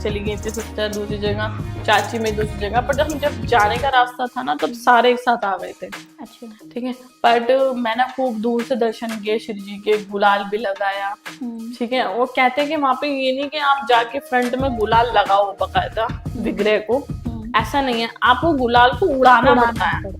चली गई थी, सिस्टर दूसरी जगह, चाची मेरी दूसरी जगह। पर जब जाने का रास्ता था ना, तब सारे एक साथ आ गए थे। अच्छा। ठीक है, बट मैंने खूब दूर से दर्शन किए श्री जी के, गुलाल भी लगाया। ठीक है, वो कहते हैं कि वहां पे ये नहीं कि आप जाके फ्रंट में गुलाल लगाओ बकायदा विग्रह को, ऐसा नहीं है, आपको गुलाल को उड़ाना पड़ता है।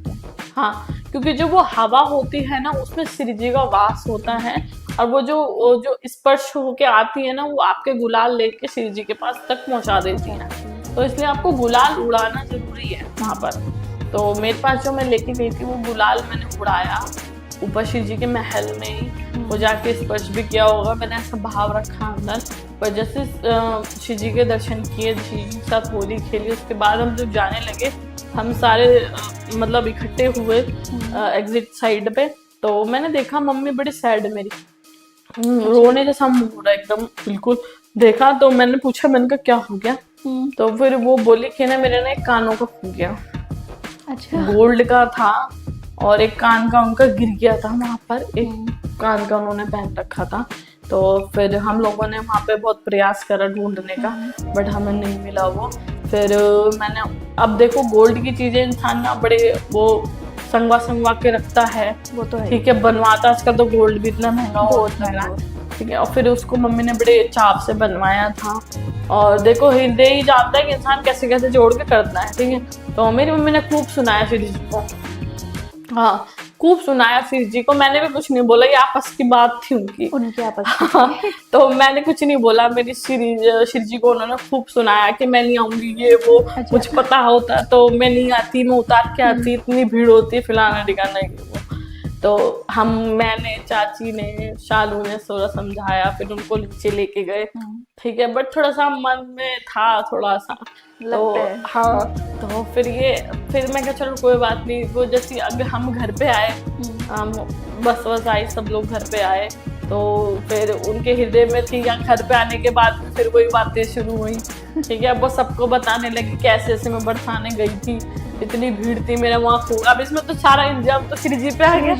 हाँ, क्योंकि जो वो हवा होती है ना, उसमें श्री जी का वास होता है, और वो जो स्पर्श होके आती है ना, वो आपके गुलाल लेके श्री जी के पास तक पहुंचा देती है। तो इसलिए आपको गुलाल उड़ाना जरूरी है वहां पर। तो मेरे पास जो मैं लेके गई थी वो गुलाल मैंने उड़ाया ऊपर श्री जी के महल में ही, वो जाके स्पर्श भी किया होगा, मैंने ऐसा भाव रखा अंदर। पर जैसे श्री जी के दर्शन किए, श्री जी के साथ होली खेली, उसके बाद हम जब जाने लगे, हम सारे मतलब इकट्ठे हुए एग्जिट साइड पे, तो मैंने देखा मम्मी बड़ी सैड मेरी, रोने जैसा मुंह हो रहा एकदम बिल्कुल। देखा तो मैंने पूछा, मैंने कहा क्या हो गया? तो फिर वो बोली कि ना मेरे ना एक कानों का फूट गया। अच्छा। गोल्ड का था और एक कान का उनका गिर गया था वहां पर, एक कान का उन्होंने पहन रखा था। तो फिर हम लोगों ने वहां पे बहुत प्रयास करा ढूंढने का, बट हमें नहीं मिला वो। फिर मैंने, अब देखो गोल्ड की चीजें इंसान ना बड़े वो संगवा के रखता है, वो तो है, ठीक है, बनवाता, आजकल तो गोल्ड भी इतना महंगा होता है, ठीक है। और फिर उसको मम्मी ने बड़े चाव से बनवाया था, और देखो हृदय ही जानता है कि इंसान कैसे कैसे जोड़ के करता है, ठीक है। तो मेरी मम्मी ने खूब सुनाया श्री जी को, हाँ खूब सुनाया श्री जी को, मैंने भी कुछ नहीं बोला, ये आपस की बात थी उनकी आपस की। हाँ, तो मैंने कुछ नहीं बोला, मेरी श्री जी को उन्होंने खूब सुनाया कि मैं नहीं आऊंगी, ये वो। अच्छा। मुझे पता होता तो मैं नहीं आती, मैं उतार के आती, इतनी भीड़ होती है फिलाना ठिकाना की वो। तो मैंने, चाची ने, शालू ने थोड़ा समझाया, फिर उनको नीचे लेके गए, ठीक है। बट थोड़ा सा मन में था थोड़ा सा, तो हाँ, तो फिर मैं कहा चलो कोई बात नहीं। वो जैसे अगर हम घर पे आए, बस आई, सब लोग घर पे आए, तो फिर उनके हृदय में थी, या घर पे आने के बाद फिर वही बातें शुरू हुई, ठीक है। वो सबको बताने लगी कैसे ऐसे मैं बरसाने गई थी, इतनी भीड़ थी मेरा वहाँ। अब इसमें तो सारा इंतजाम तो श्री जी पे आ गया,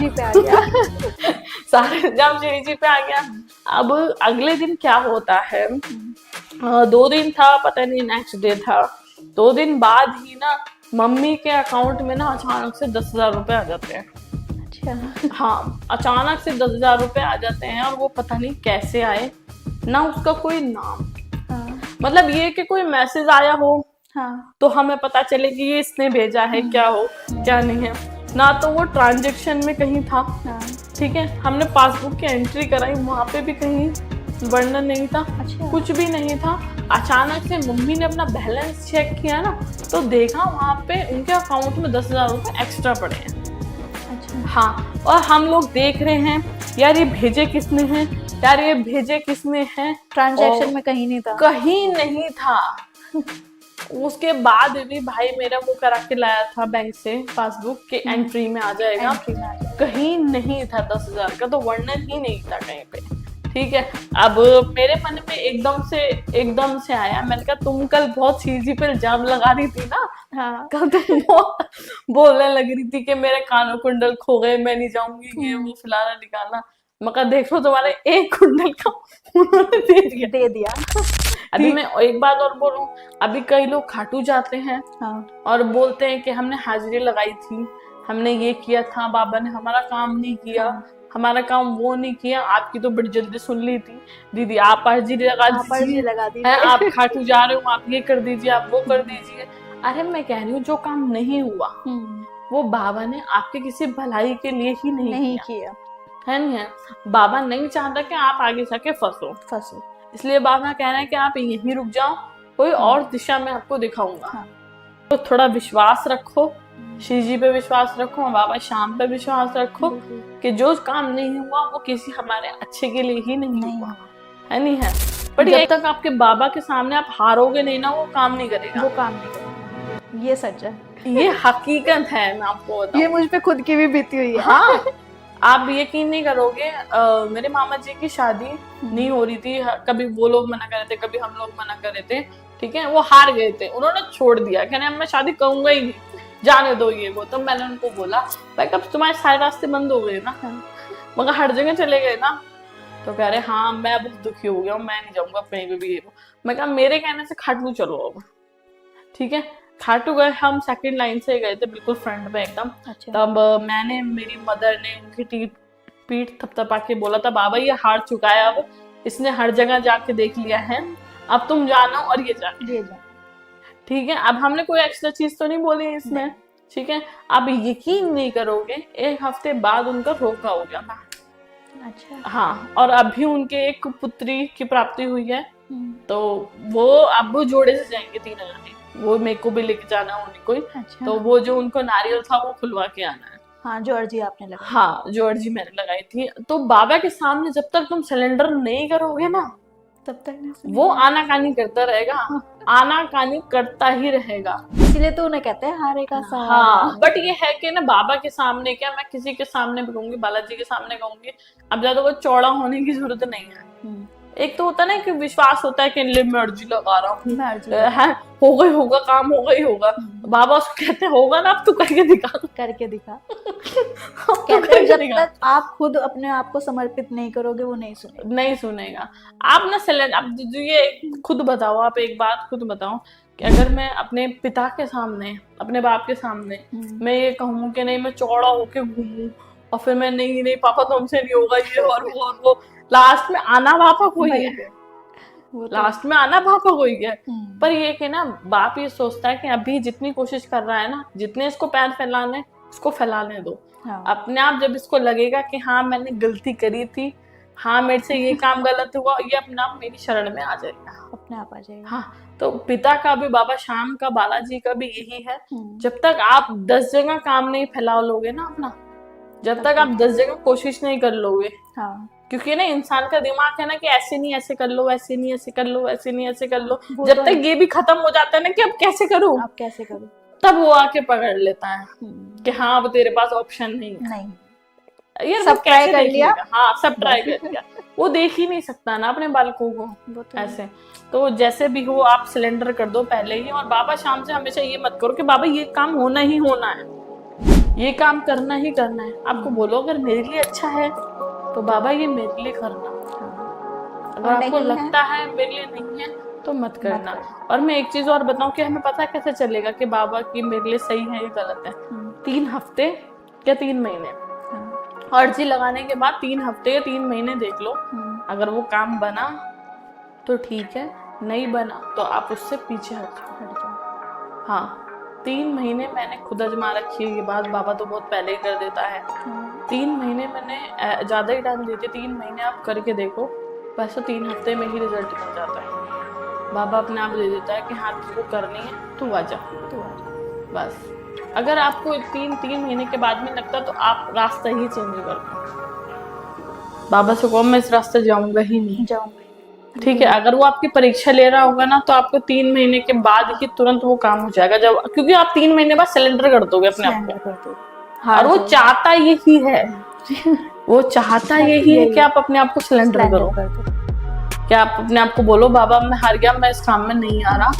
सारा इंतजाम श्री जी पे आ गया। अब अगले दिन क्या होता है, 2 दिन था, पता नहीं नेक्स्ट डे था, 2 दिन बाद ही ना मम्मी के अकाउंट में ना अचानक से 10,000 रुपए आ जाते हैं। अच्छा। हाँ, अचानक से 10,000 रुपए आ जाते हैं, और वो पता नहीं कैसे आए, ना उसका कोई नाम, मतलब ये कि कोई मैसेज आया हो, हाँ, तो हमें पता चले कि ये इसने भेजा है, क्या हो क्या नहीं है, ना तो वो ट्रांजैक्शन में कहीं था, ठीक है। हमने पासबुक की एंट्री कराई, वहां पे भी कहीं वर्णन नहीं था। अच्छा। कुछ भी नहीं था। अचानक से मम्मी ने अपना बैलेंस चेक किया ना, तो देखा वहां पे उनके अकाउंट में 10,000 रुपए एक्स्ट्रा पड़े हैं। अच्छा। हाँ, और हम लोग देख रहे हैं यार ये भेजे किसने हैं, यार ये भेजे किसने हैं, ट्रांजैक्शन में कहीं नहीं था, कहीं नहीं था। उसके बाद भी भाई मेरा वो करा के लाया था बैंक से पासबुक के एंट्री में आ जाएगा, कहीं नहीं था 10,000 का, तो वर्णन ही नहीं था कहीं पे, ठीक है। अब मेरे मन में एकदम से आया, मैंने कहा तुम कल बहुत सीधी पे इल्जाम लगा रही थी ना, हाँ, कल तुम बोलने लग रही थी कि मेरे कानों कुंडल खो गए, मैं नहीं जाऊंगी, ये वो फलाना निकालना। मैं कहा देखो तुम्हारे एक कुंडल का उन्होंने दे दिया। अभी मैं एक बात और बोलूं, अभी कई लोग खाटू जाते हैं, हाँ, और बोलते हैं कि हमने हाजिरी लगाई थी, हमने ये किया था, बाबा ने हमारा काम नहीं किया, हाँ, हमारा काम वो नहीं किया। आपकी तो बड़ी जल्दी सुन ली थी दीदी, आप हाजिरी लगा दीजिए, आप खाटू जा रहे हो, आप ये कर दीजिए, आप वो कर दीजिए। अरे मैं कह रही हूँ जो काम नहीं हुआ वो बाबा ने आपके किसी भलाई के लिए ही नहीं किया है, नहीं है। बाबा नहीं चाहता कि आप आगे जाके फंसो, इसलिए बाबा कह रहे हैं कि आप यहीं रुक जाओ, कोई और दिशा में आपको दिखाऊंगा। हाँ। तो थोड़ा विश्वास रखो, श्री जी पे विश्वास रखो, बाबा श्याम पे विश्वास रखो कि जो काम नहीं हुआ वो किसी हमारे अच्छे के लिए ही नहीं हुआ है, नहीं है। बट जब तक आपके बाबा के सामने आप हारोगे नहीं ना, वो काम नहीं करेगा, ये सच है, ये हकीकत है, मैं आपको बताऊं, ये मुझ पे खुद की भी बीती हुई है। हाँ, आप यकीन नहीं करोगे, मेरे मामा जी की शादी नहीं हो रही थी, कभी वो लोग मना कर रहे थे, कभी हम लोग मना कर रहे थे, ठीक है। वो हार गए थे, उन्होंने छोड़ दिया, कहने मैं शादी करूंगा ही नहीं, जाने दो ये वो। तो मैंने उनको बोला भाई कब तुम्हारे सारे रास्ते बंद हो गए ना, मगर हर जगह चले गए ना, तो कह रहे हाँ मैं बहुत दुखी हो गया हूँ, मैं नहीं जाऊंगा कहीं पे भी। मैं कहा मेरे कहने से खाटू चलो अब, ठीक है। खाटू गए हम, सेकंड लाइन से गए थे, बिल्कुल फ्रंट में एकदम। अच्छा। तब मैंने, मेरी मदर ने उनकी पीठ थपथपा के बोला था, बाबा ये हार चुका है अब, इसने हर जगह जाके देख लिया है, अब तुम जाना और ये जाना, ठीक है। अब हमने कोई एक्स्ट्रा चीज तो नहीं बोली इसमें, ठीक है। अब यकीन नहीं करोगे, 1 हफ्ते बाद उनका रोका हो गया था। अच्छा। हाँ, और अभी उनके एक पुत्री की प्राप्ति हुई है, तो वो अब वो जोड़े से जाएंगे 3 जने, वो मेरे को भी लेके जाना उन्हीं को। अच्छा। तो वो जो उनको नारियल था वो खुलवा के आना है। हाँ, जो अर्जी आपने लगाई। हाँ, जो अर्जी मैंने लगाई थी। तो बाबा के सामने जब तक तुम सिलेंडर नहीं करोगे ना, तब तक वो आनाकानी करता रहेगा, आनाकानी करता ही रहेगा। इसीलिए तो उन्हें कहते हैं हारे का सहारा। हाँ, बट ये है कि ना बाबा के सामने क्या, मैं किसी के सामने भी कहूंगी, बालाजी के सामने कहूंगी, अब ज्यादा वो चौड़ा होने की जरूरत नहीं है। एक तो होता है ना कि विश्वास होता है कि मैं अर्जी लगा रहा हूँ, होगा काम, होगा ही होगा। बाबा उसको कहते हैं होगा ना, अब तू करके दिखा, करके दिखा। कहते हैं जब तक आप खुद अपने आप को समर्पित नहीं करोगे वो नहीं सुनेगा। आप ना सिलेंडर, आप ये खुद बताओ, आप एक बात खुद बताओ कि अगर मैं अपने पिता के सामने, अपने बाप के सामने मैं ये कहूँ कि नहीं मैं चौड़ा होके घूमूं, और फिर मैं नहीं पापा तुमसे नहीं होगा ये और वो, लास्ट में आना पापा को ही है, लास्ट में आना पापा को ही है। पर ये कि ना बाप ये सोचता है कि अभी जितनी कोशिश कर रहा है ना, जितने इसको पैर फैलाने, इसको फैलाने दो। हाँ। अपने आप जब इसको लगेगा कि हाँ मैंने गलती करी थी, हाँ मेरे से ये काम गलत हुआ, ये अपने आप मेरी शरण में आ जाएगा, अपने आप आ जाएगा। हाँ, तो पिता का भी, बाबा श्याम का, बालाजी का भी यही है। जब तक आप 10 जगह काम नहीं फैला लोगे ना अपना, जब तक आप 10 जगह कोशिश नहीं कर लोगे, हाँ, क्योंकि ना इंसान का दिमाग है ना कि ऐसे नहीं ऐसे कर लो, ऐसे नहीं ऐसे कर लो, ऐसे नहीं ऐसे कर लो, जब तक ये भी खत्म हो जाता है ना कि अब कैसे करूं, अब कैसे करूं, तब वो आके पकड़ लेता है कि हाँ अब तेरे पास ऑप्शन नहीं है। ये सब ट्राई कर लिया, हाँ सब ट्राई कर लिया, वो देख ही नहीं सकता ना अपने बालकों को ऐसे। तो जैसे भी हो आप सिलेंडर कर दो पहले ही। और बाबा शाम से हमेशा ये मत करो कि बाबा ये काम होना ही होना है, ये काम करना ही करना है। आपको बोलो अगर मेरे लिए अच्छा है तो बाबा ये मेरे लिए करना, अगर आपको लगता है मेरे लिए नहीं है तो मत करना। और मैं एक चीज और बताऊं कि हमें पता कैसे चलेगा कि बाबा की मेरे लिए सही है या गलत है। 3 हफ्ते या 3 महीने अर्जी लगाने के बाद 3 हफ्ते या 3 महीने देख लो, अगर वो काम बना तो ठीक है, नहीं बना तो आप उससे पीछे हट जाओ। हाँ, 3 महीने मैंने खुद आजमा रखी है ये बात, बाबा तो बहुत पहले ही कर देता है। 3 महीने मैंने ज्यादा ही टाइम देती, 3 महीने आप करके देखो, बस 3 हफ्ते में ही रिजल्ट मिल जाता है। बाबा अपने आप दे देता है कि हाँ तुझको करनी है, तू आजा बस। अगर आपको 3 महीने के बाद में लगता तो आप रास्ता ही चेंज कर दो, बाबा से कहो मैं इस रास्ते जाऊंगा ही नहीं, ठीक है। अगर वो आपकी परीक्षा ले रहा होगा ना तो आपको 3 महीने के बाद ही तुरंत वो काम हो जाएगा, जब क्योंकि आप 3 महीने बाद सिलेंडर कर दोगे अपने आप को। और वो चाहता यही है, वो चाहता यही है कि आप अपने आप को सिलेंडर करो, कि आप अपने आप को बोलो बाबा मैं हार गया, मैं इस काम में नहीं आ रहा।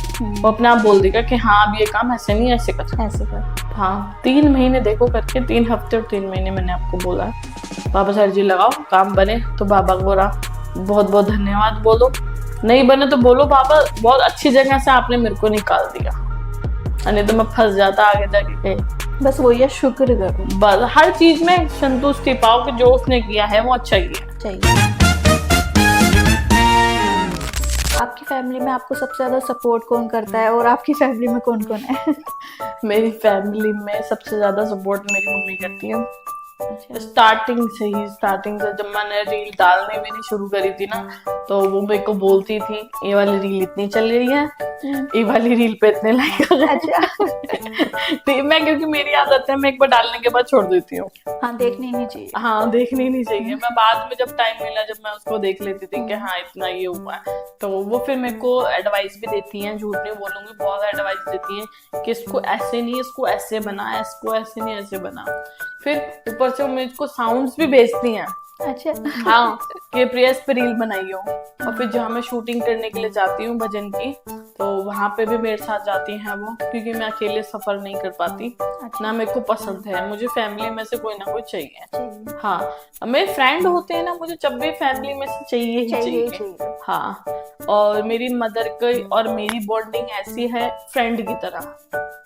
वो अपने आप बोल देगा कि हाँ अब ये काम ऐसे नहीं ऐसे कर। हाँ, 3 महीने देखो करके, 3 हफ्ते और 3 महीने मैंने आपको बोला है। बाबा सर जी लगाओ, काम बने तो बाबा को बहुत बहुत धन्यवाद बोलो, नहीं बने तो बोलो बाबा बहुत अच्छी जगह से आपने मेरे को निकाल दिया, नहीं तो मैं फंस जाता आगे जाके। बस वही है, शुक्र करो, बस हर चीज में संतुष्टि पाओ कि जो उसने किया है वो अच्छा किया चाहिए। आपकी फैमिली में आपको सबसे ज्यादा सपोर्ट कौन करता है और आपकी फैमिली में कौन कौन है? मेरी फैमिली में सबसे ज्यादा सपोर्ट मेरी मम्मी करती है। स्टार्टिंग से जब मैंने रील डालने मेरी शुरू करी थी ना, तो वो मेरे को बोलती थी ये वाली रील इतनी चल रही है, ये वाली रील पे इतने लाइक आ गए। तो मैं, क्योंकि मेरी आदत है मैं एक बार डालने के बाद छोड़ देती हूँ। हाँ, देखनी नहीं चाहिए। हाँ, देखनी नहीं चाहिए। मैं बाद में जब टाइम मिला, जब मैं उसको देख लेती थी कि हाँ इतना ये हुआ है, तो वो फिर मेरे को एडवाइस भी देती हैं, झूठ नहीं बोलूंगी, बहुत एडवाइस देती हैं कि इसको ऐसे नहीं, इसको ऐसे बना, इसको ऐसे नहीं ऐसे बना। फिर ऊपर से वो मुझको साउंड्स भी भेजती हैं अच्छा। हाँ, कि प्रिया इस पे रील बनाई हो। और फिर जहाँ मैं शूटिंग करने के लिए जाती हूँ भजन की, तो वहां पे भी मेरे साथ जाती हैं वो, क्योंकि मैं अकेले सफर नहीं कर पाती, ना मेरे को पसंद है, मुझे फैमिली में से कोई ना कोई चाहिए। हाँ, मेरे फ्रेंड होते हैं ना, मुझे जब भी फैमिली में से चाहिए ही चाहिए। हाँ, और मेरी मदर की और मेरी बॉन्डिंग ऐसी है फ्रेंड की तरह,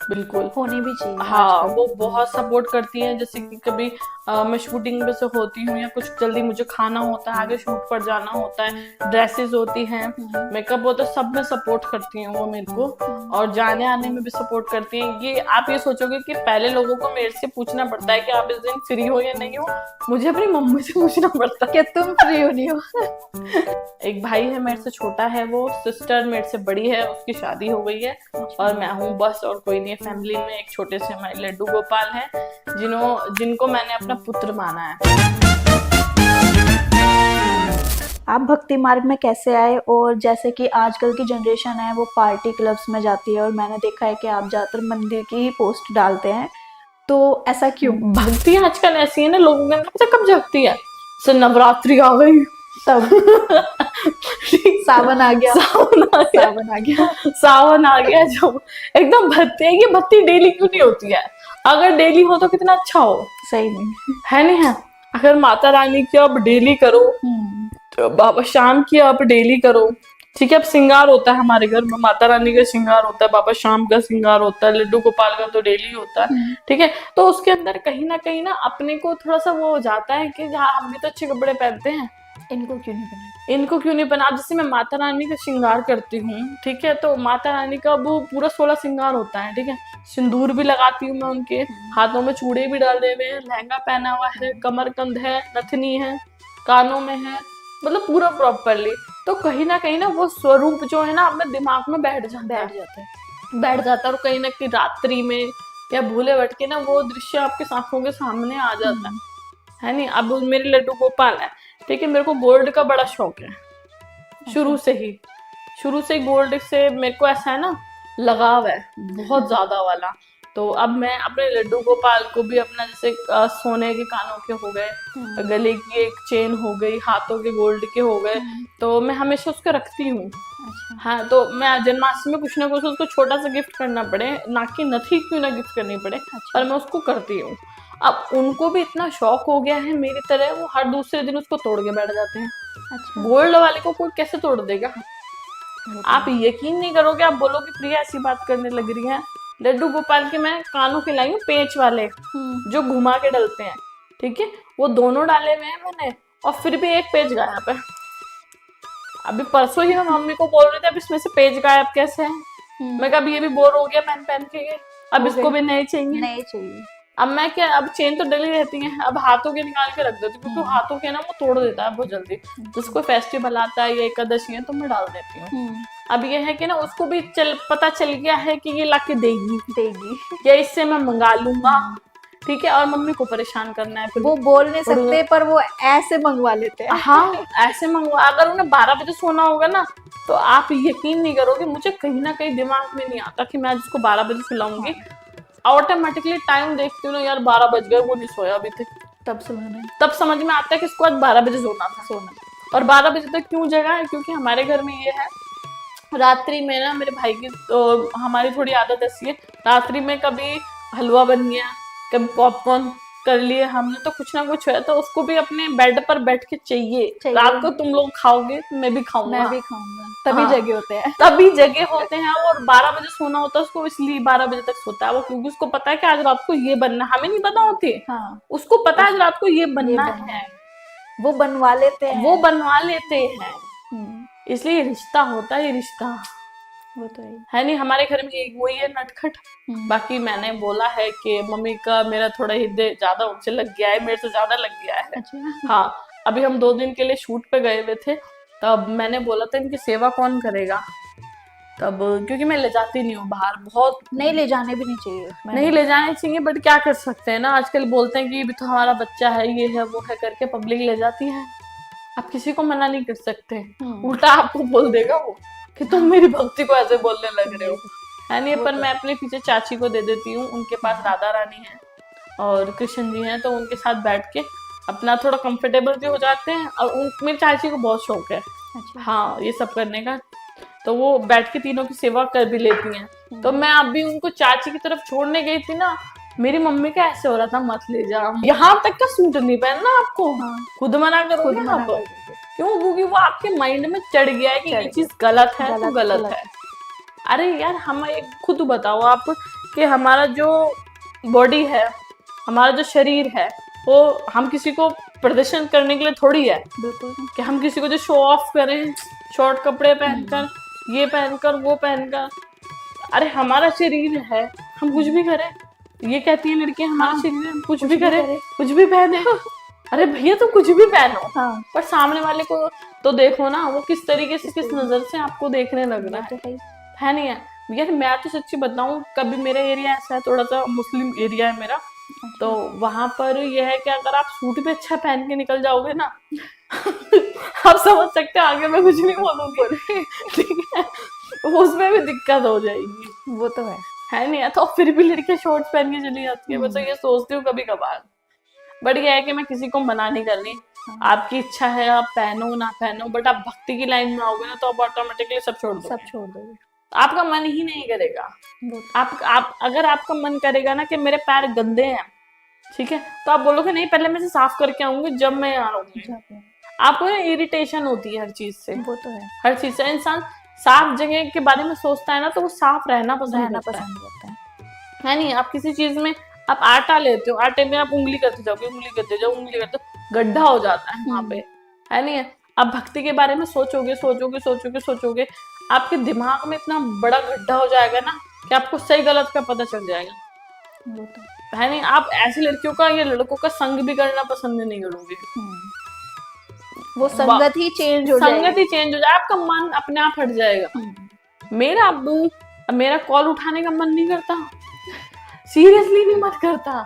बिल्कुल होनी भी चाहिए। हाँ, वो बहुत सपोर्ट करती है। जैसे कि कभी मैं शूटिंग में से होती हूँ या कुछ जल्दी मुझे खाना होता है, आगे शूट पर जाना होता है, ड्रेसेस होती हैं, मेकअप होता है, सब में सपोर्ट करती हैं वो मेरे को, और जाने आने में भी सपोर्ट करती हैं। ये आप ये सोचोगे कि पहले लोगों को मेरे से पूछना पड़ता है कि आप इस दिन फ्री हो या नहीं हो, मुझे अपनी मम्मी से पूछना पड़ता है कि तुम फ्री हो नहीं हो। एक भाई है मेरे से छोटा है, वो सिस्टर मेरे से बड़ी है, उसकी शादी हो गई है, और मैं हूँ बस, और कोई नहीं है फैमिली में। एक छोटे से हमारे लड्डू गोपाल है, जिनको मैंने अपना पुत्र माना है। आप भक्ति मार्ग में कैसे आए? और जैसे कि आजकल की जनरेशन है वो पार्टी क्लब्स में जाती है, और मैंने देखा है कि आप ज्यादातर मंदिर की ही पोस्ट डालते हैं, तो ऐसा क्यों? भक्ति आजकल ऐसी है ना, लोगों के अंदर पता कब जगती है, से नवरात्रि आ गई तब सावन आ गया, सावन आ गया जब एकदम भक्ति है। ये भक्ति डेली क्यों नहीं होती है? अगर डेली हो तो कितना अच्छा हो, सही में है नहीं है? अगर माता रानी की आप डेली करो, तो बाबा शाम की आप डेली करो, ठीक है। अब श्रृंगार होता है हमारे घर में, माता रानी का श्रृंगार होता है, बाबा शाम का श्रृंगार होता है, लड्डू गोपाल का तो डेली होता है, ठीक है। तो उसके अंदर कहीं ना अपने को थोड़ा सा वो हो जाता है कि हाँ, हम भी तो अच्छे कपड़े पहनते हैं, इनको क्यों नहीं बना। जैसे मैं माता रानी का श्रृंगार करती हूँ, ठीक है, तो माता रानी का वो पूरा 16 श्रृंगार होता है, ठीक है। सिंदूर भी लगाती हूँ मैं, उनके हाथों में चूड़े भी डाल दे हुए हैं, लहंगा पहना हुआ है, कमरकंद है, नथनी है, कानों में है, मतलब पूरा प्रॉपरली। तो कहीं ना वो स्वरूप जो है ना अपने दिमाग में बैठ जाता है, और कहीं ना कहीं रात्रि में या भूले भटके ना वो दृश्य आपके आंखों के सामने आ जाता है नहीं। अब मेरे लड्डू गोपाल है, ठीक है, मेरे को गोल्ड का बड़ा शौक है शुरू से ही गोल्ड से मेरे को ऐसा है ना लगाव है बहुत ज्यादा वाला। तो अब मैं अपने लड्डू गोपाल को भी अपना, जैसे सोने के कानों के हो गए, गले की एक चेन हो गई, हाथों के गोल्ड के हो गए, तो मैं हमेशा उसको रखती हूँ। हाँ, तो मैं जन्माष्टमी में कुछ ना कुछ उसको छोटा सा गिफ्ट करना पड़े, ना कि नथी क्यों ना गिफ्ट करनी पड़े, पर मैं उसको करती हूँ। अब उनको भी इतना शौक हो गया है मेरी तरह, वो हर दूसरे दिन उसको तोड़ के बैठ जाते हैं। गोल्ड वाले को कोई कैसे तोड़ देगा? आप यकीन नहीं करोगे, आप बोलोगे प्रिया ऐसी बात करने लग रही है। लड्डू गोपाल के मैं कानों के लाई हूँ पेच वाले, जो घुमा के डलते हैं, ठीक है, वो दोनों डाले हुए हैं मैंने, और फिर भी एक पेच गायब है। अभी परसों ही मैं मम्मी को बोल रही थी अब इसमें से पेच गायब कैसे है। मैं कहा ये भी बोर हो गया पहन के, अब इसको भी नहीं चाहिए। अब मैं क्या, अब चेन तो डली रहती है, अब हाथों के निकाल के रख देती हूँ, क्योंकि हाथों के ना वो तोड़ देता है बहुत जल्दी। जैसे कोई फेस्टिवल आता है या एकादशी है तो मैं डाल देती हूँ। अब ये है कि ना उसको भी पता चल गया है कि ये लाके देगी या इससे मैं मंगा लूंगा, ठीक है, और मम्मी को परेशान करना है। फिर वो बोल नहीं सकते पर वो ऐसे मंगवा लेते हैं। हाँ, ऐसे मंगवा। अगर उन्हें 12 बजे सोना होगा ना, तो आप यकीन नहीं करोगे, मुझे कहीं ना कहीं दिमाग में नहीं आता कि मैं आज उसको 12 बजे सुलाऊंगी। ऑटोमेटिकली टाइम देखती हूँ ना, यार 12 बज गए, वो नहीं सोया अभी तक। तब समझ में आता है कि इसको आज 12 बजे सोना था। और 12 बजे तक क्यों जगा है? क्योंकि हमारे घर में ये है, रात्रि में ना मेरे भाई की तो हमारी थोड़ी आदत ऐसी है, रात्रि में कभी हलवा बन गया, कभी पॉपकॉर्न कर लिए हमने, तो कुछ ना कुछ है, तो उसको भी अपने बेड पर बैठ के चाहिए। रात को तुम लोग खाओगे, मैं भी खाऊंगा। तभी हाँ, जगे होते हैं। और 12 बजे सोना होता है उसको, इसलिए 12 बजे तक सोता है वो, क्योंकि उसको पता है कि आज रात को ये बनना, हमें नहीं पता होती। उसको पता है आज रात को ये बनना है, वो बनवा लेते हैं। इसलिए रिश्ता होता है, ये रिश्ता वो तो है नहीं। हमारे घर में एक वही है नटखट। बाकी मैंने बोला है कि मम्मी का मेरा थोड़ा हृदय ज्यादा उनसे लग गया है, मेरे से ज्यादा लग गया है। अच्छा। हाँ, अभी हम 2 दिन के लिए शूट पे गए हुए थे, तब मैंने बोला था इनकी सेवा कौन करेगा, तब क्योंकि मैं ले जाती नहीं हूँ बाहर, बहुत नहीं ले जाने भी नहीं चाहिए, नहीं ले जाने चाहिए, बट क्या कर सकते हैं ना, आजकल बोलते हैं कि भी तो हमारा बच्चा है, ये है वो है करके पब्लिक ले जाती है। आप किसी को मना नहीं कर सकते, उल्टा आपको बोल देगा वो कि तुम मेरी भक्ति को ऐसे बोलने लग रहे हो, है नहीं। पर मैं अपने पीछे चाची को दे देती हूँ, उनके पास राधा रानी है और कृष्ण जी हैं, तो उनके साथ बैठ के अपना थोड़ा कंफर्टेबल भी हो जाते हैं। और मेरी चाची को बहुत शौक है अच्छा। हाँ ये सब करने का, तो वो बैठ के तीनों की सेवा कर भी लेती हैं। तो मैं अभी उनको चाची की तरफ छोड़ने गई थी ना, मेरी मम्मी का ऐसे हो रहा था मत ले जा, यहाँ तक का सूट नहीं पहनना आपको। हाँ। खुद मना करोगे मना आप, कर देते। क्यों? क्योंकि वो आपके माइंड में चढ़ गया है कि ये चीज गलत है तो गलत है। अरे यार हम एक खुद बताओ आप कि हमारा जो बॉडी है, हमारा जो शरीर है, वो हम किसी को प्रदर्शन करने के लिए थोड़ी है बिल्कुल कि हम किसी को जो शो ऑफ करें शॉर्ट कपड़े पहनकर, ये पहनकर, वो पहनकर। अरे हमारा शरीर है, हम कुछ भी करें। ये कहती है लड़कियां हमारा शरीर है, हम कुछ भी करें, कुछ भी पहने। अरे भैया तुम कुछ भी पहनो, हाँ। पर सामने वाले को तो देखो ना, वो किस तरीके से, किस नजर से आपको देखने लग रहा है नहीं है? यार मैं तो सच्ची बताऊं, कभी मेरा एरिया ऐसा है, थोड़ा सा मुस्लिम एरिया है मेरा, तो वहां पर ये है कि अगर आप सूट भी अच्छा पहन के निकल जाओगे ना आप समझ सकते हो आगे मैं कुछ नहीं बोलूंगी, ठीक है? उसमें भी दिक्कत हो जाएगी। वो तो है नहीं? तो फिर भी लड़कियां शॉर्ट्स पहन के चली जाती है। मैं तो ये सोचती हूँ कभी कभार, बट ये है कि मैं किसी को मना नहीं कर रही, आपकी इच्छा है आप पहनो ना पहनो, बट आप भक्ति की लाइन में आओगे ना तो आप ऑटोमेटिकली सब छोड़ दोगे। आपका मन ही नहीं करेगा। आप अगर आपका मन करेगा ना कि मेरे पैर गंदे हैं, ठीक है, तो आप बोलोगे नहीं पहले मैं इसे साफ करके आऊंगी जब मैं यहाँ रहूंगी। आपको इरिटेशन होती है हर चीज से, वो तो है। हर चीज से इंसान साफ जगह के बारे में सोचता है ना, तो वो साफ रहना पसंद करता है नहीं? आप किसी चीज में आप आटा लेते हो, आटे में आप उंगली करते जाओगे, उंगली करते जाओ, उंगली करते जाओ, गड्ढा हो जाता है वहां पे, है नहीं? आप भक्ति के बारे में सोचोगे सोचोगे सोचोगे सोचोगे, आपके दिमाग में इतना बड़ा गड्ढा हो जाएगा ना कि आपको सही गलत का पता चल जाएगा। वो तो है नहीं? आप ऐसी लड़कियों का या लड़कों का संग भी करना पसंद नहीं करोगे। वो संगत ही चेंज हो जाएगी, संगत ही चेंज हो जाए, आपका मन अपने आप हट जाएगा। मेरा कॉल उठाने का मन नहीं करता, सीरियसली नहीं मन करता।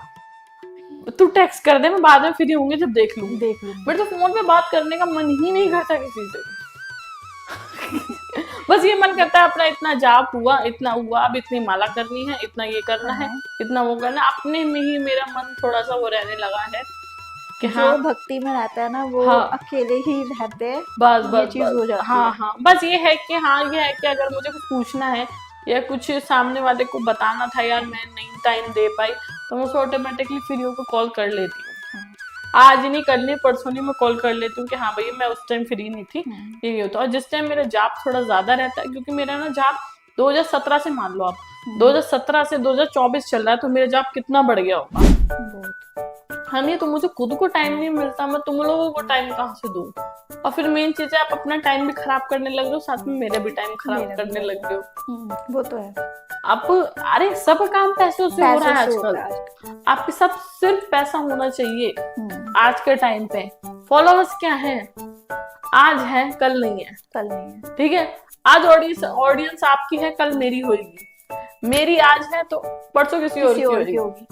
तू टेक्स्ट कर दे, मैं बाद में फ्री होंगी जब देख लूंगी। बट तो फोन पे बात करने का मन ही नहीं करता किसी से। बस ये मन करता है अपना इतना जाप हुआ, इतना हुआ, अब इतनी माला करनी है, इतना ये करना है, इतना वो करना। अपने में ही मेरा मन थोड़ा सा वो रहने लगा है कि जो भक्ति में रहता है ना वो अकेले ही रहते हैं, बस ये चीज हो जाती है। हाँ बस ये है कि ये है कि अगर मुझे कुछ पूछना है या कुछ सामने वाले को बताना था, यार मैं नहीं टाइम दे पाई, तो मैं ऑटोमेटिकली फ्री होकर कॉल कर लेती हूँ। आज नहीं करनी, परसों नहीं, मैं कॉल कर लेती हूँ कि हाँ भैया मैं उस टाइम फ्री नहीं थी, यही होता है। और जिस टाइम मेरा जाप थोड़ा ज्यादा रहता है, क्योंकि मेरा ना जाप 2017 से मान लो आप 2017 से 2024 चल रहा है, तो मेरा जाप कितना बढ़ गया होगा। हाँ नहीं, तो मुझे खुद को टाइम नहीं मिलता, मैं तुम लोगों को टाइम कहाँ से दूँ? और फिर मेन चीज है आप अपना टाइम भी खराब करने लग रहे हो, साथ में मेरा भी टाइम खराब करने लग रहे हो। वो तो है। आप अरे सब काम पैसों से हो रहा है आजकल। आपके सब सिर्फ पैसा होना चाहिए आज के टाइम पे। फॉलोअर्स क्या है? आज है कल नहीं है, ठीक है? आज ऑडियंस आपकी है, कल मेरी होगी। मेरी आज है तो परसों किसी और की होगी,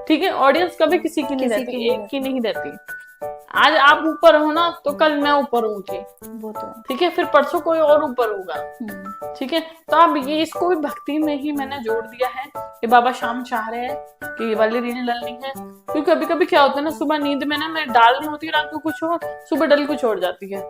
ठीक है? ऑडियंस कभी किसी की नहीं रहती, एक की नहीं रहती। आज आप ऊपर हो ना तो कल मैं ऊपर होंगी, वो तो ठीक है? फिर परसों कोई और ऊपर होगा, ठीक है? तो अब ये इसको भी भक्ति में ही मैंने जोड़ दिया है कि बाबा शाम चाह रहे हैं कि ये वाली रील डालनी है। क्योंकि कभी कभी क्या होता है ना, सुबह नींद में ना मैं डालनी होती है, रात को कुछ और, सुबह डल कुछ और जाती है।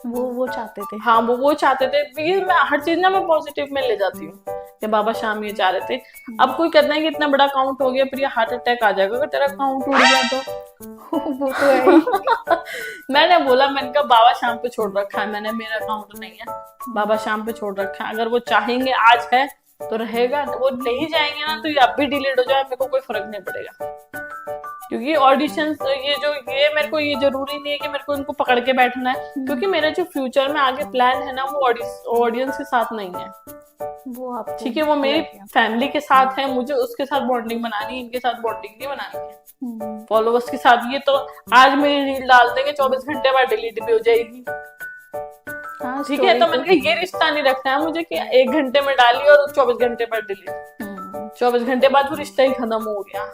वो चाहते थे, हाँ वो चाहते थे। ये मैं हर चीज ना मैं पॉजिटिव में ले जाती हूँ कि बाबा शाम ये चाह रहे थे। अब कोई कहता है कि इतना बड़ा अकाउंट हो गया, फिर ये हार्ट अटैक आ जाएगा अगर तेरा अकाउंट टूट गया तो। वो तो है। मैंने बोला, मैंने कहा बाबा शाम पे छोड़ रखा है मैंने, मेरा अकाउंट नहीं है, बाबा शाम पे छोड़ रखा है। अगर वो चाहेंगे आज है तो रहेगा, वो नहीं जाएंगे ना तो ये अब भी डिलीट हो जाए, मेरे को कोई फर्क नहीं पड़ेगा। क्योंकि ऑडिशन ये मेरे को ये जरूरी नहीं है कि मेरे को इनको पकड़ के बैठना है, क्योंकि मेरा जो फ्यूचर में आगे प्लान है ना वो ऑडियंस के साथ नहीं है, वो आप ठीक है? वो मेरी फैमिली के साथ है, मुझे उसके साथ बॉन्डिंग बनानी, इनके साथ बॉन्डिंग नहीं बनानी है। फॉलोअर्स के साथ ये तो आज मेरी रील डाल देंगे, 24 घंटे बाद डिलीट भी हो जाएगी, ठीक है? तो मैंने कहा ये रिश्ता नहीं रखना है मुझे कि 1 घंटे में डाली और 24 घंटे बाद डिलीट, 24 घंटे बाद वो रिश्ता ही खत्म हो गया,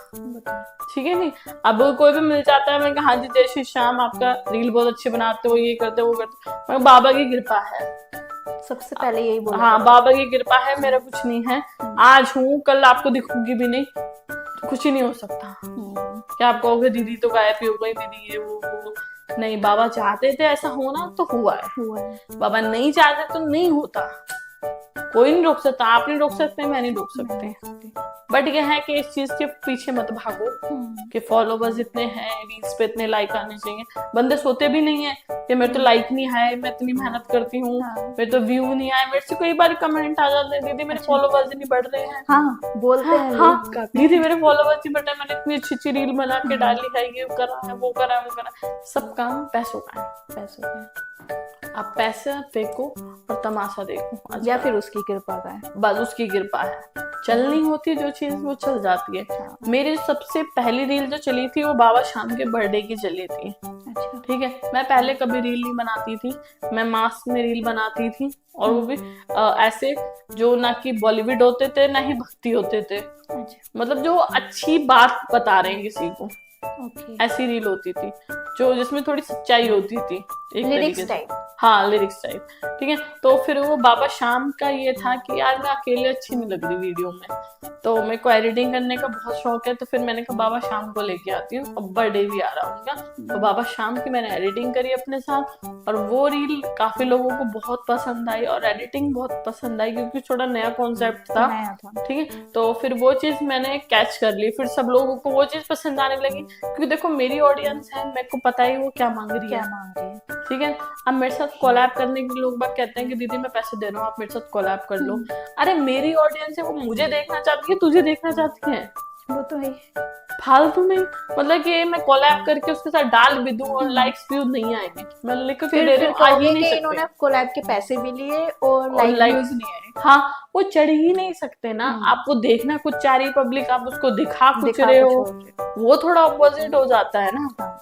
ठीक है? नहीं, अब कोई भी मिल जाता है, मैं कहा हाँ जी जय श्री श्याम, आपका रील बहुत अच्छे बनाते हो, ये करते वो करते, मैं बाबा की कृपा है, सबसे पहले यही बोला। हाँ बाबा की कृपा है, मेरा कुछ नहीं है। आज हूँ कल आपको दिखूंगी भी नहीं, कुछ ही नहीं हो सकता। क्या आप कहोगे दीदी तो गायब ही हो गई, दीदी ये वो। नहीं, बाबा चाहते थे ऐसा होना तो हुआ है, बाबा नहीं चाहते तो नहीं होता। कोई नहीं रोक सकता, आप नहीं रोक सकते, मैं नहीं रोक सकते। बट यह है कि इस चीज के पीछे मत भागो कि फॉलोवर्स इतने हैं, रील्स पे इतने लाइक आने चाहिए। बंदे सोते भी नहीं है कि मेरे तो लाइक नहीं आए, मैं इतनी मेहनत करती हूँ, मेरे तो व्यू नहीं आए। मेरे से कई बार कमेंट आ जाते हैं, दीदी मेरे फॉलोवर्स नहीं बढ़ रहे हैं। हाँ, बोलते हैं हाँ, दीदी मेरे फॉलोवर्स नहीं बढ़ रहे, मैंने इतनी अच्छी अच्छी रील बना के डाली है, ये करा है, वो करा है, वो करा है। सब काम पैसों का है, पैसों का है। आप पैसा फेंको और तमाशा देखो, या फिर उसकी कृपा का है, बस उसकी कृपा है। चलनी होती है जो चीज वो चल जाती है। मेरी सबसे पहली रील जो चली थी वो बाबा शाम के बर्थडे की चली थी। अच्छा, ठीक है, मैं पहले कभी रील नहीं बनाती थी, मैं मास्क में रील बनाती थी, और वो भी ऐसे जो ना कि बॉलीवुड होते थे ना ही भक्ति होते थे। अच्छा, मतलब जो अच्छी बात बता रहे हैं किसी को, ओके, ऐसी रील होती थी जो जिसमें थोड़ी सच्चाई होती थी, एक लिरिक्स तरीके से। टाइप। हाँ, लिरिक्स टाइप। ठीक है, तो फिर वो बाबा शाम का ये था कि यार मैं अकेले अच्छी नहीं लग रही वीडियो में, तो मेरे को एडिटिंग करने का बहुत शौक है। तो फिर मैंने कहा बाबा शाम को लेके आती हूँ, अब बर्थडे भी आ रहा होगा, तो बाबा शाम की मैंने एडिटिंग करी अपने साथ, और वो रील काफी लोगों को बहुत पसंद आई और एडिटिंग बहुत पसंद आई, क्योंकि थोड़ा नया कॉन्सेप्ट था। ठीक है, तो फिर वो चीज मैंने कैच कर ली, फिर सब लोगों को वो चीज पसंद आने लगी, क्योंकि देखो मेरी ऑडियंस है, मेरे को पता है वो क्या मांग रही है। ठीक है, अब मेरे साथ कोलैब करने के लोग बात कहते हैं कि दीदी मैं पैसे दे रहा हूँ, आप मेरे साथ कोलैब कर लो। अरे मेरी ऑडियंस है, वो मुझे देखना चाहती है, तुझे देखना चाहती है, वो तो है फालतू में। मतलब कि मैं कोलैब करके उसके साथ डाल भी दूं और लाइक्स व्यू नहीं आएंगे, मैं लिख के दे रही हूँ, आ ही नहीं सकते। इन्होंने कोलैब के पैसे भी लिए और लाइक व्यूज नहीं आए। हाँ, वो चढ़ ही नहीं सकते ना। आपको देखना कुछ चाह रही पब्लिक, आप उसको दिखा कुछ रहे हो, वो थोड़ा अपोजिट हो जाता है ना।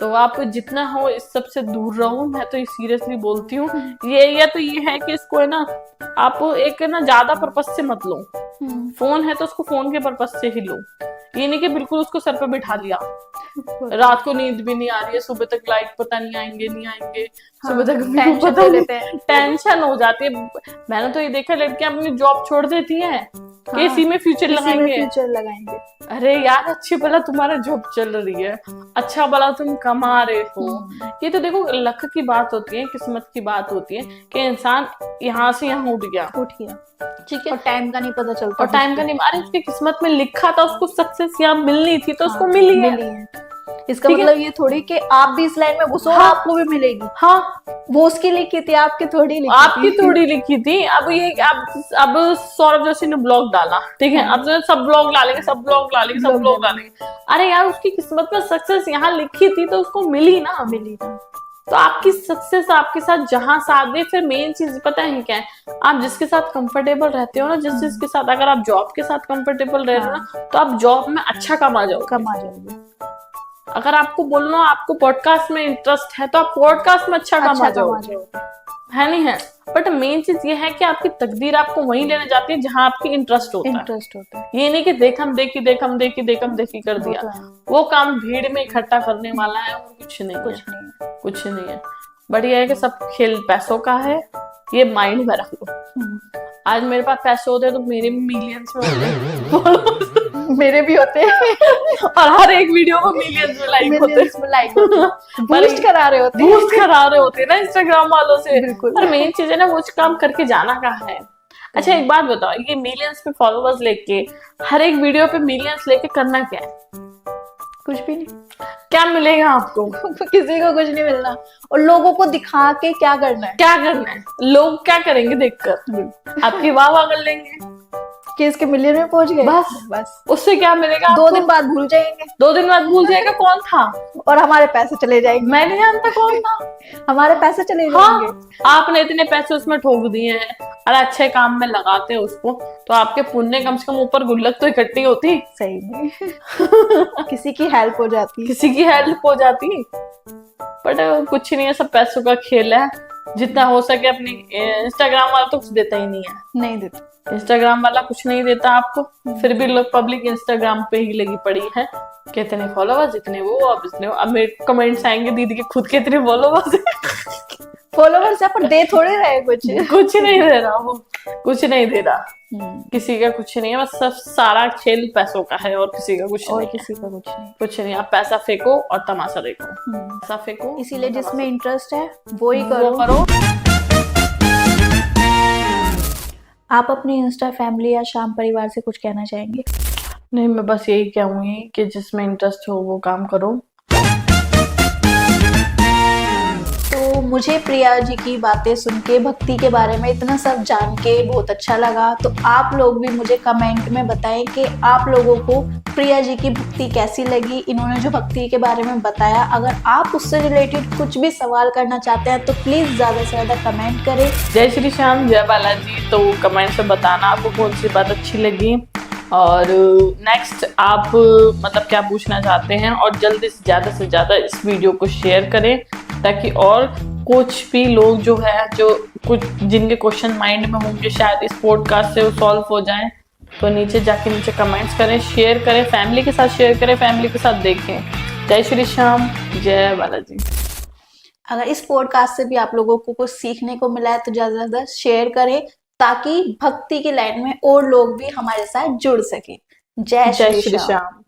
तो आप जितना हो इस सब से दूर रहो, मैं तो सीरियसली बोलती हूँ। ये तो ये है कि इसको है ना, आप एक ना ज्यादा पर्पस से मत लो। फोन है तो उसको फोन के पर्पस से ही लो, ये नहीं कि बिल्कुल उसको सर पे बिठा लिया, रात को नींद भी नहीं आ रही है, सुबह तक लाइक पता नहीं आएंगे नहीं आएंगे, सुबह तक पता लेते हैं, टेंशन हो जाती है। मैंने तो ये देखा लड़कियां अपनी जॉब छोड़ देती हैं कि इसी में फ्यूचर लगाएंगे। अरे यार, अच्छी भला तुम्हारा जॉब चल रही है, अच्छा भला तुम कमा रहे हो। ये तो देखो लक की बात होती है, किस्मत की बात होती है कि इंसान यहाँ से यहाँ उठ गया। ठीक है, और टाइम का नहीं पता चलता, और टाइम का नहीं, अरे उसकी किस्मत में लिखा था उसको सक्सेस यहाँ मिलनी थी, तो उसको मिली है। इसका मतलब ये थोड़ी कि आप भी इस लाइन में घुसो और आपको भी मिलेगी। हाँ, वो उसकी लिखी थी, आपकी थोड़ी लिखी थी। अब ये अब सौरभ जोशी ने ब्लॉग डाला, ठीक है, अब सब ब्लॉग डालेंगे। अरे यार, उसकी किस्मत में सक्सेस यहाँ लिखी थी तो उसको मिली ना। तो आपकी सक्सेस आपके साथ जहां साथ दे। फिर मेन चीज पता है क्या है, आप जिसके साथ कंफर्टेबल रहते हो ना, जिस जिसके साथ, अगर आप जॉब के साथ कंफर्टेबल रह रहे हो ना, तो आप जॉब में अच्छा कमा जाओगे। अगर आपको बोलना आपको पॉडकास्ट में इंटरेस्ट है तो आप पॉडकास्ट में अच्छा कमा जाओगे, है नहीं है। बट मेन चीज ये है कि आपकी तकदीर आपको वहीं लेने जाती है जहां आपकी इंटरेस्ट होता है। ये नहीं कि देखम देखी कर दिया, वो काम भीड़ में इकट्ठा करने वाला है और कुछ नहीं है। बट ये है कि सब खेल पैसों का है, ये माइंड में रख लो। आज मेरे पास पैसे होते तो मेरे भी मिलियंस में होते, मेरे भी होते हैं और हर एक वीडियो को मिलियंस में लाइक होते, बूस्ट करा रहे होते ना इंस्टाग्राम वालों से। पर मेन चीज है ना, वो काम करके जाना कहाँ है। अच्छा एक बात बताओ, ये मिलियंस पे फॉलोवर्स लेके हर एक वीडियो पे मिलियंस लेके करना क्या है? कुछ भी नहीं। क्या मिलेगा आपको? किसी को कुछ नहीं मिलना। और लोगों को दिखा के क्या करना है? लोग क्या करेंगे देखकर? आपकी वाह कर लेंगे कि इसके मिलियन में पहुंच गए, बस उससे क्या मिलेगा? 2 दिन बाद भूल जाएंगे कौन था, और हमारे पैसे चले जाएंगे। मैं नहीं जानता कौन था, हमारे पैसे चले जाएंगे। आपने इतने पैसे उसमें ठोक दिए हैं, अरे अच्छे काम में लगाते हैं उसको, तो आपके पुण्य कम से कम ऊपर गुल्लक तो इकट्ठी होती। सही में किसी की हेल्प हो जाती। बट कुछ नहीं है, सब पैसों का खेल है। जितना हो सके अपनी, इंस्टाग्राम वाला तो कुछ देता ही नहीं देता। इंस्टाग्राम वाला कुछ नहीं देता आपको, फिर भी लोग पब्लिक इंस्टाग्राम पे ही लगी पड़ी है कि इतने फॉलोवर्स, इतने वो, अब मेरे कमेंट्स आएंगे दीदी के खुद के इतने फॉलोवर्स फॉलोवर्स है पर दे थोड़े रहे कुछ। कुछ नहीं दे रहा वो, कुछ नहीं दे रहा, किसी का कुछ नहीं है, बस सब सारा खेल पैसों का है और किसी का कुछ और नहीं है। किसी का कुछ नहीं। कुछ नहीं, आप पैसा फेंको और तमाशा देखो, पैसा फेंको। इसीलिए जिसमें इंटरेस्ट है वो ही वो करो। करो। आप अपनी इंस्टा फैमिली या शाम परिवार से कुछ कहना चाहेंगे? नहीं, मैं बस यही कहूंगी कि जिसमें इंटरेस्ट हो वो काम करो। तो मुझे प्रिया जी की बातें सुन के, भक्ति के बारे में इतना सब जान के बहुत अच्छा लगा। तो आप लोग भी मुझे कमेंट में बताएं कि आप लोगों को प्रिया जी की भक्ति कैसी लगी, इन्होंने जो भक्ति के बारे में बताया। अगर आप उससे रिलेटेड कुछ भी सवाल करना चाहते हैं तो प्लीज़ ज़्यादा से ज़्यादा कमेंट करें। जय श्री श्याम, जय बालाजी। तो कमेंट में बताना आपको कौन सी बात अच्छी लगी और नेक्स्ट आप मतलब क्या पूछना चाहते हैं, और जल्दी से ज़्यादा इस वीडियो को शेयर करें ताकि और कुछ भी लोग जो है, जो कुछ जिनके क्वेश्चन माइंड में होंगे शायद इस पॉडकास्ट से वो सॉल्व हो जाए। तो नीचे कमेंट्स करें, शेयर करें, फैमिली के साथ शेयर करें, फैमिली के साथ देखें। जय श्री श्याम, जय बालाजी। अगर इस पॉडकास्ट से भी आप लोगों को कुछ सीखने को मिला है तो ज़्यादा से ज़्यादा शेयर करें ताकि भक्ति की लाइन में और लोग भी हमारे साथ जुड़ सके। जय श्री श्याम।